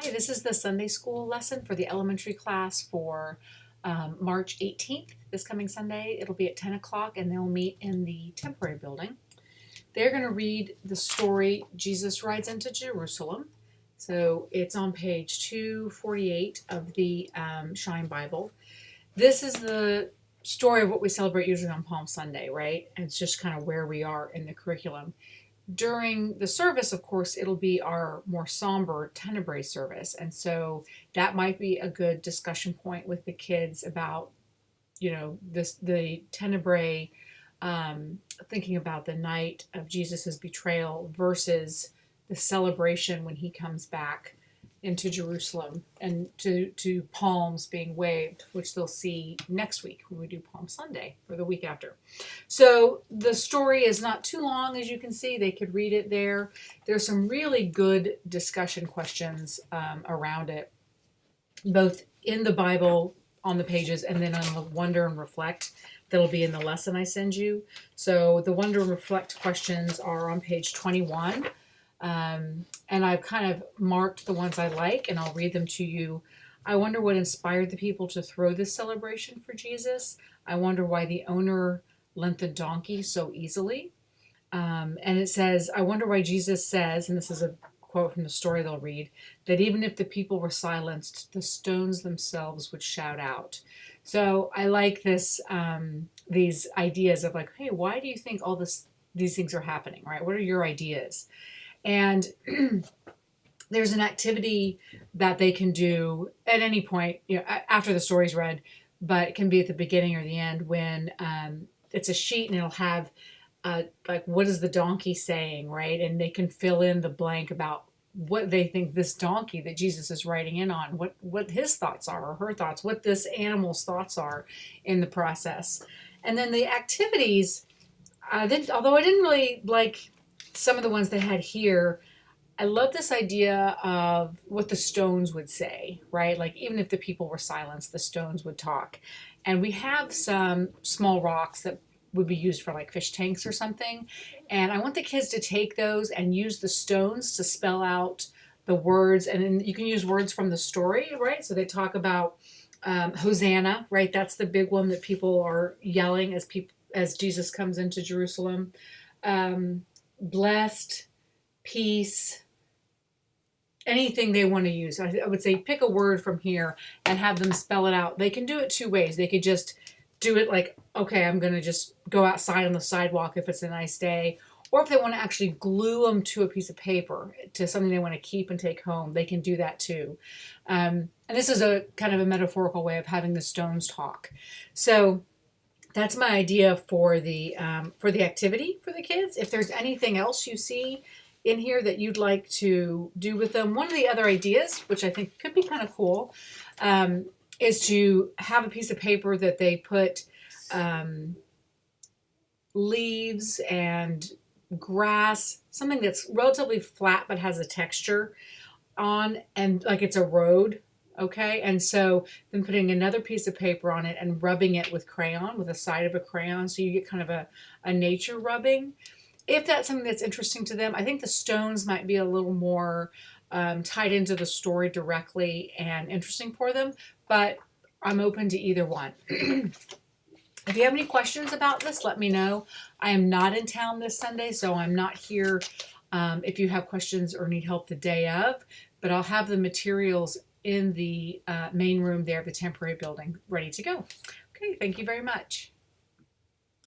Hi, this is the Sunday school lesson for the elementary class for March 18th, this coming Sunday. It'll be at 10 o'clock and they'll meet in the temporary building. They're going to read the story Jesus Rides into Jerusalem. So it's on page 248 of the Shine Bible. This is the story of what we celebrate usually on Palm Sunday, right? And it's just kind of where we are in the curriculum. During the service, of course, it'll be our more somber Tenebrae service. And so that might be a good discussion point with the kids about, the Tenebrae, thinking about the night of Jesus's betrayal versus the celebration when he comes back into Jerusalem and to palms being waved, which they'll see next week when we do Palm Sunday or the week after. So the story is not too long, as you can see. They could read it there. There's some really good discussion questions around it, both in the Bible on the pages and then on the Wonder and Reflect that'll be in the lesson I send you. So the Wonder and Reflect questions are on page 21. And I've kind of marked the ones I like, and I'll read them to you. I wonder what inspired the people to throw this celebration for Jesus. I wonder why the owner lent the donkey so easily. And it says, I wonder why Jesus says, and this is a quote from the story they'll read, that even if the people were silenced, the stones themselves would shout out. So I like this, these ideas of like, hey, why do you think these things are happening, right? What are your ideas? And there's an activity that they can do at any point, after the story's read, but it can be at the beginning or the end when it's a sheet and it'll have like, what is the donkey saying, right? And they can fill in the blank about what they think this donkey that Jesus is riding in on, what his thoughts are or her thoughts, what this animal's thoughts are in the process. And then the activities, although I didn't really like some of the ones they had here, I love this idea of what the stones would say, right? Like even if the people were silenced, the stones would talk. And we have some small rocks that would be used for like fish tanks or something. And I want the kids to take those and use the stones to spell out the words. And then you can use words from the story, right? So they talk about Hosanna, right? That's the big one that people are yelling as Jesus comes into Jerusalem. Blessed, peace, anything they want to use. I would say pick a word from here and have them spell it out. They can do it two ways. They could just do it like, okay, I'm going to just go outside on the sidewalk if it's a nice day. Or if they want to actually glue them to a piece of paper, to something they want to keep and take home, they can do that too. And this is a kind of a metaphorical way of having the stones talk. So that's my idea for the activity for the kids. If there's anything else you see in here that you'd like to do with them, one of the other ideas, which I think could be kind of cool, is to have a piece of paper that they put leaves and grass, something that's relatively flat but has a texture on, and like it's a road. Okay, and so then putting another piece of paper on it and rubbing it with crayon, with the side of a crayon, so you get kind of a nature rubbing. If that's something that's interesting to them, I think the stones might be a little more tied into the story directly and interesting for them, but I'm open to either one. If you have any questions about this, let me know. I am not in town this Sunday, so I'm not here if you have questions or need help the day of, but I'll have the materials in the main room there, the temporary building, ready to go. Okay, thank you very much.